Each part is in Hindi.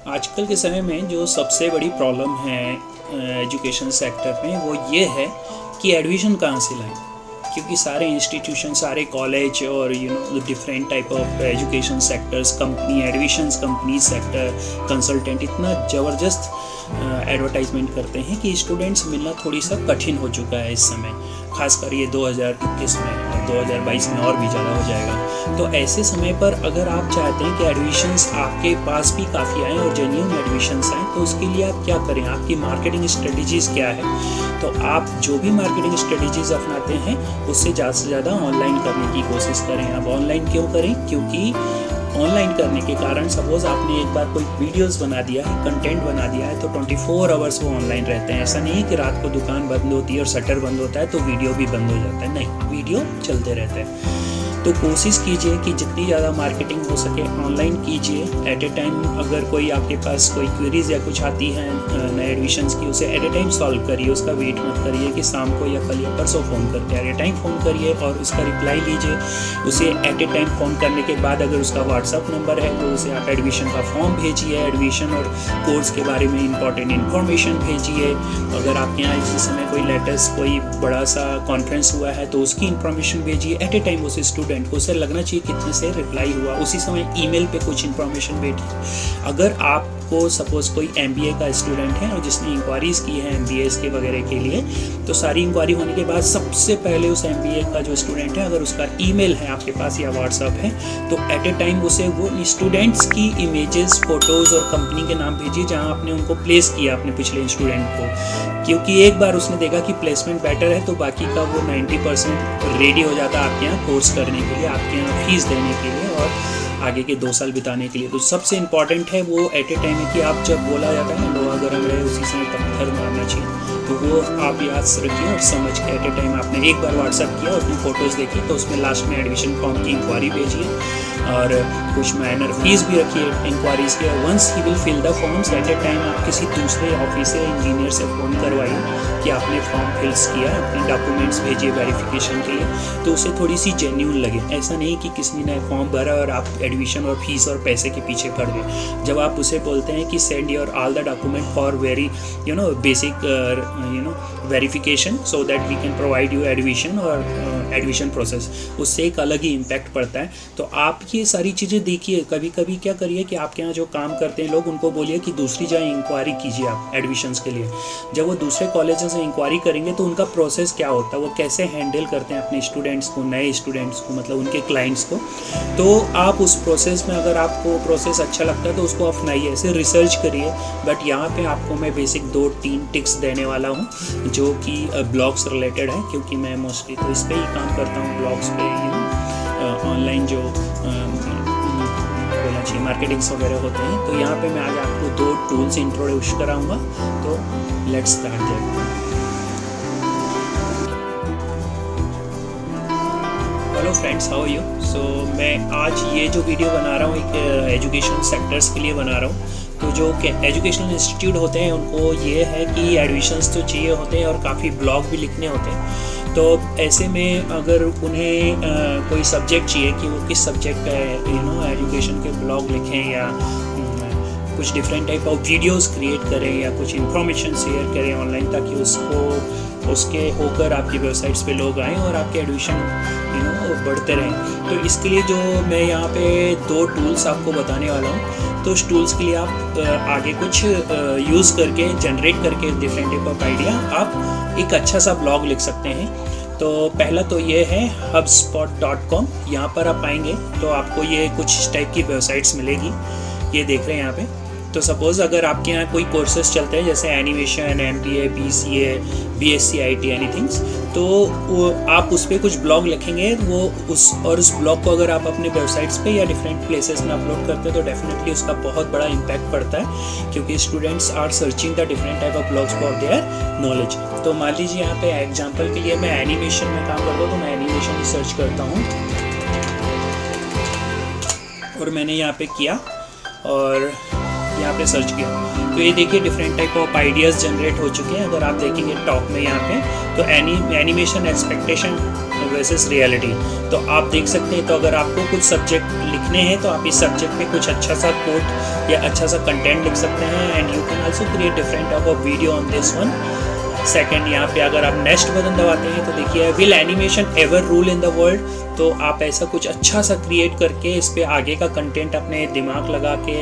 आजकल के समय में जो सबसे बड़ी प्रॉब्लम है एजुकेशन सेक्टर में वो ये है कि एडमिशन कहाँ से लाएं, क्योंकि सारे इंस्टीट्यूशन, सारे कॉलेज और different type of education sectors, company, admissions company sector, consultant इतना ज़बरदस्त एडवर्टाइजमेंट करते हैं कि स्टूडेंट्स मिलना थोड़ी सा कठिन हो चुका है इस समय, खासकर ये 2021 में और 2022 में और भी ज़्यादा हो जाएगा। तो ऐसे समय पर अगर आप चाहते हैं कि एडमिशन्स आपके पास भी काफ़ी आएँ और जेन्युइन एडमिशन्स आएँ, तो उसके लिए आप क्या करें, आपकी मार्केटिंग स्ट्रेटजीज़ क्या है। तो आप जो भी मार्केटिंग स्ट्रेटजीज़ अपनाते हैं उससे ज़्यादा से ज़्यादा ऑनलाइन करने की कोशिश करें। आप ऑनलाइन क्यों करें? क्योंकि ऑनलाइन करने के कारण सपोज़ आपने एक बार कोई वीडियोस बना दिया है, कंटेंट बना दिया है, तो 24 आवर्स वो ऑनलाइन रहते हैं। ऐसा नहीं है कि रात को दुकान बंद होती है और शटर बंद होता है तो वीडियो भी बंद हो जाता है, नहीं, वीडियो चलते रहते हैं। तो कोशिश कीजिए कि जितनी ज़्यादा मार्केटिंग हो सके ऑनलाइन कीजिए। एट ए टाइम अगर कोई आपके पास कोई क्वेरीज या कुछ आती है नए एडमिशन्स की, उसे एट ए टाइम सॉल्व करिए। उसका वेट मत करिए कि शाम को या कल या परसों फ़ोन करके, एट ए टाइम फ़ोन करिए और उसका रिप्लाई लीजिए। उसे एट ए टाइम फ़ोन करने के बाद अगर उसका व्हाट्सअप नंबर है तो उसे आप एडमिशन का फॉर्म भेजिए, एडमिशन और कोर्स के बारे में इंपॉर्टेंट इन्फॉर्मेशन भेजिए। अगर आपके यहाँ इस समय कोई लेटेस्ट कोई बड़ा सा कॉन्फ्रेंस हुआ है तो उसकी इन्फॉर्मेशन भेजिए। एट ए टाइम उस स्टूडेंट को उसे लगना चाहिए कितने से रिप्लाई हुआ, उसी समय ईमेल पे कुछ इन्फॉर्मेशन भेजिए। अगर आपको सपोज कोई एमबीए का स्टूडेंट है और जिसने इंक्वायरीज़ की है एमबीएस के वगैरह के लिए, तो सारी इंक्वायरी होने के बाद सबसे पहले उस एमबीए का जो स्टूडेंट है, अगर उसका ईमेल है आपके पास या व्हाट्सअप है, तो एट ए टाइम उसे वो स्टूडेंट्स की इमेजेस, फोटोज़ और कंपनी के नाम भेजिए जहाँ आपने उनको प्लेस किया अपने पिछले स्टूडेंट को। क्योंकि एक बार उसने देखा कि प्लेसमेंट बेटर है तो बाकी का वो 90% रेडी हो जाता है आपके यहाँ कोर्स करने के लिए, आपके यहाँ फीस देने के लिए और आगे के 2 साल बिताने के लिए। तो सबसे इम्पॉर्टेंट है वो एट ए टाइम है कि आप जब बोला जाता है ना लोहा गर्म रहे उसी समय पत्थर मारना चाहिए, तो वो आप याद रखिए और समझ के एट ए टाइम आपने एक बार व्हाट्सअप किया, उसमें फ़ोटोज़ देखी तो उसमें लास्ट में एडमिशन फॉर्म की इंक्वायरी भेजिए और कुछ माइनर फीस भी रखिए इंक्वायरीज़ के। Once he will fill the forms, at a time आप किसी दूसरे ऑफिसर इंजीनियर से फ़ोन करवाइए कि आपने फॉर्म फिल्स किया, अपने डॉक्यूमेंट्स भेजिए वेरिफिकेशन के लिए, तो उसे थोड़ी सी जेन्यून लगे। ऐसा नहीं कि किसी ने फॉर्म भरा और आप एडमिशन और फीस और पैसे के पीछे पड़ गए। जब आप उसे बोलते हैं कि send your all the document for very basic verification so that we can provide you admission और एडमिशन प्रोसेस, उससे एक अलग ही इम्पैक्ट पड़ता है। तो आप ये सारी चीज़ें देखिए। कभी कभी क्या करिए कि आपके यहाँ जो काम करते हैं लोग, उनको बोलिए कि दूसरी जगह इंक्वायरी कीजिए आप एडमिशन्स के लिए। जब वो दूसरे कॉलेज से इंक्वायरी करेंगे तो उनका प्रोसेस क्या होता है, वो कैसे हैंडल करते हैं अपने स्टूडेंट्स को, नए स्टूडेंट्स को, मतलब उनके क्लाइंट्स को। तो आप उस प्रोसेस में अगर आपको प्रोसेस अच्छा लगता है तो उसको अपनाइए, ऐसे रिसर्च करिए। बट यहाँ पे आपको मैं बेसिक 2-3 टिप्स देने वाला हूँ जो कि ब्लॉग्स रिलेटेड है, क्योंकि मैं मोस्टली तो इस पर ही काम करता हूँ, ब्लॉग्स पे ऑनलाइन जो बोलना चाहिए मार्केटिंग्स वगैरह होते हैं। तो यहाँ पे मैं आज आपको 2 टूल्स इंट्रोड्यूस कराऊंगा। तो let's start that. Hello friends, how are you? So मैं आज ये जो वीडियो बना रहा हूँ एक एजुकेशन सेक्टर्स के लिए बना रहा हूँ। तो जो एजुकेशनल इंस्टीट्यूट होते हैं उनको ये है कि एडमिशन्स तो चाहिए होते हैं और काफ़ी ब्लॉग भी लिखने होते हैं। तो ऐसे में अगर उन्हें कोई सब्जेक्ट चाहिए कि वो किस सब्जेक्ट का एजुकेशन के ब्लॉग लिखें या कुछ different type of videos create करें या कुछ इन्फॉर्मेशन शेयर करें ऑनलाइन, ताकि उसके होकर आपकी वेबसाइट्स पे लोग आएँ और आपके एडमिशन बढ़ते रहें। तो इसके लिए जो मैं यहाँ पे 2 टूल्स आपको बताने वाला हूँ, तो उस टूल्स के लिए आप आगे कुछ यूज़ करके, जनरेट करके डिफरेंट टाइप ऑफ आइडिया आप एक अच्छा सा ब्लॉग लिख सकते हैं। तो पहला तो ये है hubspot.com। यहाँ पर आप आएंगे तो आपको ये कुछ इस टाइप की वेबसाइट्स मिलेगी, ये देख रहे हैं यहाँ पे। तो सपोज़ अगर आपके यहाँ कोई कोर्सेज चलते हैं जैसे animation, MBA, BCA, BSc IT एनीथिंग्स, तो आप उस पर कुछ ब्लॉग लिखेंगे उस ब्लॉग को अगर आप अपने वेबसाइट्स पे या डिफरेंट प्लेसेस में अपलोड करते हैं तो डेफिनेटली उसका बहुत बड़ा इम्पैक्ट पड़ता है, क्योंकि students are searching the different type of blogs for their knowledge. तो मान लीजिए यहाँ पे एग्जाम्पल के लिए मैं एनिमेशन में काम करता हूँ, तो मैं एनिमेशन ही सर्च करता हूँ और मैंने यहाँ पे किया और यहाँ पे सर्च किया तो ये देखिए different type of ideas generate हो चुके हैं। अगर आप देखेंगे टॉप में यहाँ पे तो एनिमेशन एक्सपेक्टेशन वर्सेस रियलिटी। तो आप देख सकते हैं, तो अगर आपको कुछ सब्जेक्ट लिखने हैं तो आप इस सब्जेक्ट में कुछ अच्छा सा कोट या अच्छा सा कंटेंट लिख सकते हैं, and you can also create different type of video on this one. Second, यहाँ पे अगर आप नेक्स्ट बटन दबाते हैं तो देखिए will animation ever rule in the world. तो आप ऐसा कुछ अच्छा सा क्रिएट करके इस पे आगे का कंटेंट अपने दिमाग लगा के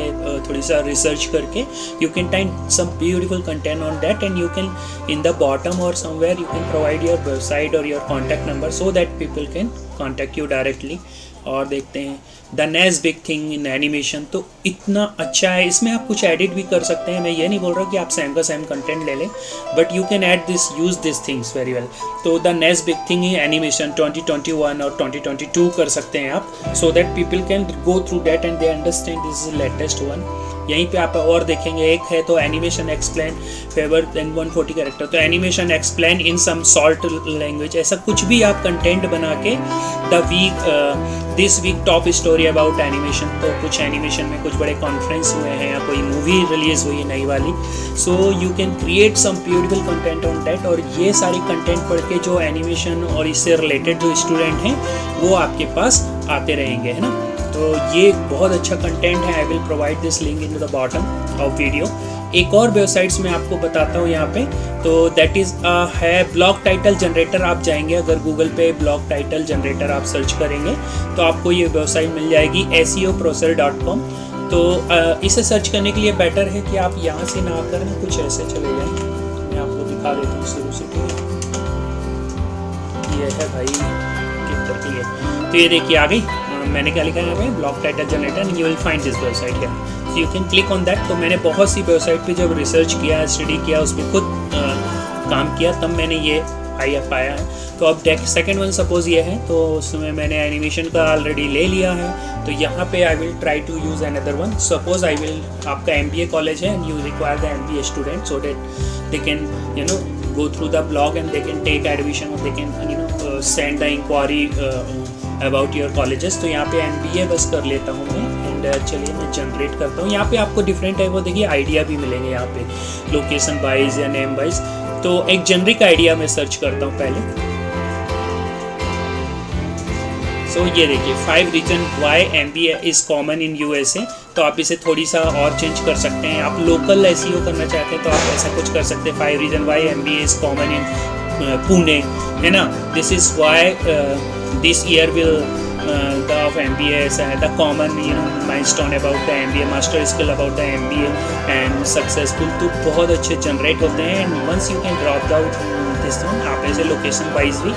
थोड़ी सा रिसर्च करके you can time some beautiful content on that, and you can in the bottom or somewhere you can provide your website or your contact number so that people can contact you directly. और देखते हैं the next big thing in animation. तो इतना अच्छा है, इसमें आप कुछ एडिट भी कर सकते हैं। मैं ये नहीं बोल रहा कि आप सेम का सेम कंटेंट ले लें, but you can add this, use this things very well. तो the next big thing in animation 2021 और 2022 कर सकते हैं आप, so that people can go through that and they understand this is latest one. यहीं पे आप और देखेंगे, एक है तो animation explain favour then 140 character. तो animation explain in some salt language, ऐसा कुछ भी आप कंटेंट बना के the week this week top story about animation. तो कुछ एनिमेशन में कुछ बड़े कॉन्फ्रेंस हुए हैं या कोई मूवी रिलीज हुई है नई वाली, so you can create some beautiful content on that. और ये सारे कंटेंट पढ़ के जो एनिमेशन और इससे रिलेटेड जो स्टूडेंट हैं वो आपके पास आते रहेंगे, है ना। तो ये बहुत अच्छा कंटेंट है। I will provide this link in the bottom of video. एक और वेबसाइट्स मैं आपको बताता हूँ यहाँ पे, तो दैट इज़ है ब्लॉग टाइटल जनरेटर। आप जाएंगे अगर गूगल पे ब्लॉग टाइटल जनरेटर आप सर्च करेंगे तो आपको ये वेबसाइट मिल जाएगी seoprocessor.com। तो इसे सर्च करने के लिए बेटर है कि आप यहाँ से ना आकर ना कुछ ऐसे चले जाएं। मैं आपको दिखा देता हूँ शुरू से, ठीक है। ये है भाई कितना क्लियर। तो ये देखिए आ गई, मैंने क्या लिखा है यहाँ पे, blog title generator, you will find this website here, so you can click on that. तो मैंने बहुत सी वेबसाइट पे जब रिसर्च किया, स्टडी किया, उस पर खुद काम किया, तब मैंने ये पाया है। तो अब सेकेंड वन सपोज ये है, तो उसमें मैंने एनिमेशन का ऑलरेडी ले लिया है। तो यहाँ पे I will try to use another one. Suppose I will, आपका MBA कॉलेज है and you require the MBA student so that they can you know go through the blog and they can take admission or they can send the inquiry about your colleges। तो यहाँ पे MBA बस कर लेता हूँ मैं, एंड चलिए मैं जनरेट करता हूँ। यहाँ पे आपको डिफरेंट टाइप, वो देखिए आइडिया भी मिलेंगे यहाँ पे, लोकेशन वाइज या नेम वाइज। तो एक जेनरिक आइडिया मैं सर्च करता हूँ पहले। सो ये देखिए 5 reason why MBA is common in USA। तो आप इसे थोड़ी सा और चेंज कर सकते हैं। आप लोकल SEO करना चाहते हैं तो आप ऐसा कुछ कर सकते हैं, 5 reason why MBA is common in Pune, है ना। This is why this year will the of MBA ऐसा है, the common milestone about the MBA, master skill about the MBA and successful. तो बहुत अच्छे जनरेट होते हैं, and once you can drop out this one, आप ऐसे लोकेशन वाइज भी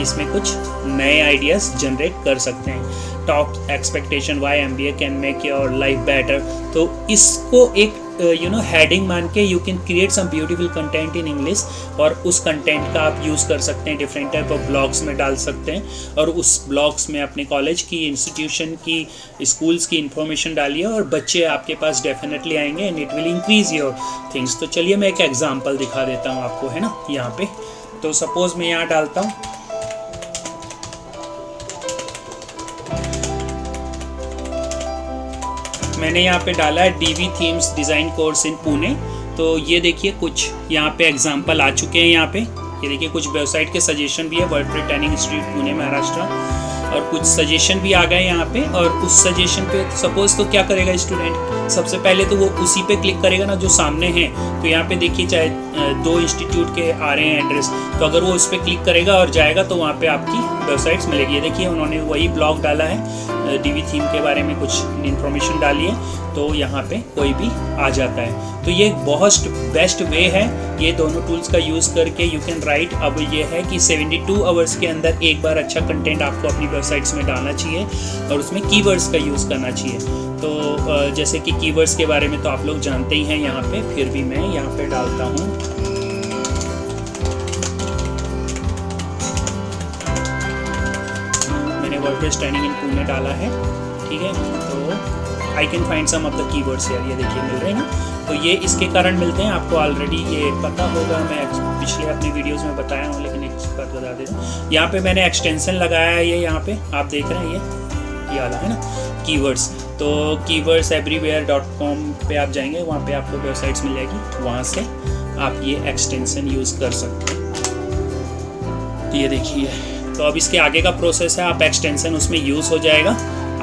इसमें कुछ नए आइडियाज़ जनरेट कर सकते हैं। Top expectation why MBA can make your life better. तो इसको एक हेडिंग मान के you can create some beautiful content in English, और उस कंटेंट का आप यूज़ कर सकते हैं, डिफरेंट टाइप ऑफ ब्लॉग्स में डाल सकते हैं, और उस ब्लॉग्स में अपने कॉलेज की, इंस्टीट्यूशन की, स्कूल्स की इंफॉर्मेशन डालिए, और बच्चे आपके पास डेफिनेटली आएंगे and it will increase your things. तो चलिए मैं एक एग्जाम्पल दिखा देता हूँ आपको, है ना, यहाँ पे। तो सपोज मैं यहाँ डालता हूँ, मैंने यहाँ पे डाला है DV themes design course in Pune. तो ये देखिए कुछ यहाँ पे एग्जांपल आ चुके हैं। यहाँ पे ये देखिए कुछ वेबसाइट के सजेशन भी है, world training institute Pune Maharashtra, और कुछ सजेशन भी आ गए यहाँ पे। और उस सजेशन पे सपोज तो क्या करेगा स्टूडेंट, सबसे पहले तो वो उसी पे क्लिक करेगा ना जो सामने है। तो यहाँ पे देखिए चाहे 2 इंस्टीट्यूट के आ रहे हैं एड्रेस, तो अगर वो उस पर क्लिक करेगा और जाएगा तो वहाँ पे आपकी वेबसाइट्स मिलेगी। ये देखिए उन्होंने वही ब्लॉग डाला है, DV थीम के बारे में कुछ इन्फॉर्मेशन डाली है, तो यहाँ पे कोई भी आ जाता है। तो ये बहुत बेस्ट वे है, ये दोनों टूल्स का यूज़ करके यू कैन राइट। अब ये है कि 72 आवर्स के अंदर एक बार अच्छा कंटेंट आपको अपनी वेबसाइट्स में डालना चाहिए, और उसमें कीवर्ड्स का यूज़ करना चाहिए। तो जैसे कि कीवर्ड्स के बारे में तो आप लोग जानते ही हैं यहाँ पे, फिर भी मैं यहाँ पे डालता हूँ वर्डप्रेस ट्रेनिंग इन पुणे डाला है, ठीक है। तो I can find some of the keywords यार, ये देखिए मिल रहे हैं ना। तो ये इसके कारण मिलते हैं, आपको ऑलरेडी ये पता होगा, मैं पिछले अपनी वीडियोस में बताया हूँ, लेकिन एक बार बता देता हूँ। यहाँ पे मैंने एक्सटेंशन लगाया है, ये यहाँ पे आप देख रहे हैं, ये वाला है ना कीवर्ड्स। तो keywordsEverywhere.com पे आप जाएंगे, वहाँ पे आपको वेबसाइट्स मिल जाएगी, वहाँ से आप ये एक्सटेंशन यूज़ कर सकते हैं। तो ये देखिए तो अब इसके आगे का प्रोसेस है, आप एक्सटेंशन उसमें यूज़ हो जाएगा।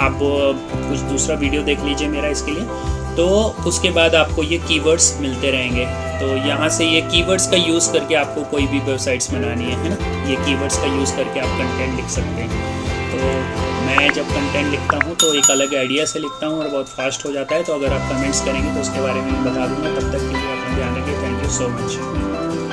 आप कुछ दूसरा वीडियो देख लीजिए मेरा इसके लिए। तो उसके बाद आपको ये कीवर्ड्स मिलते रहेंगे। तो यहाँ से ये कीवर्ड्स का यूज़ करके आपको कोई भी वेबसाइट्स बनानी है ना, ये कीवर्ड्स का यूज़ करके आप कंटेंट लिख सकते हैं। तो मैं जब कंटेंट लिखता हूँ तो एक अलग आइडिया से लिखता हूँ और बहुत फास्ट हो जाता है। तो अगर आप कमेंट्स करेंगे तो उसके बारे में मैं बता दूँगा। तब तक के लिए अपना ध्यान रखिए। Thank you so much.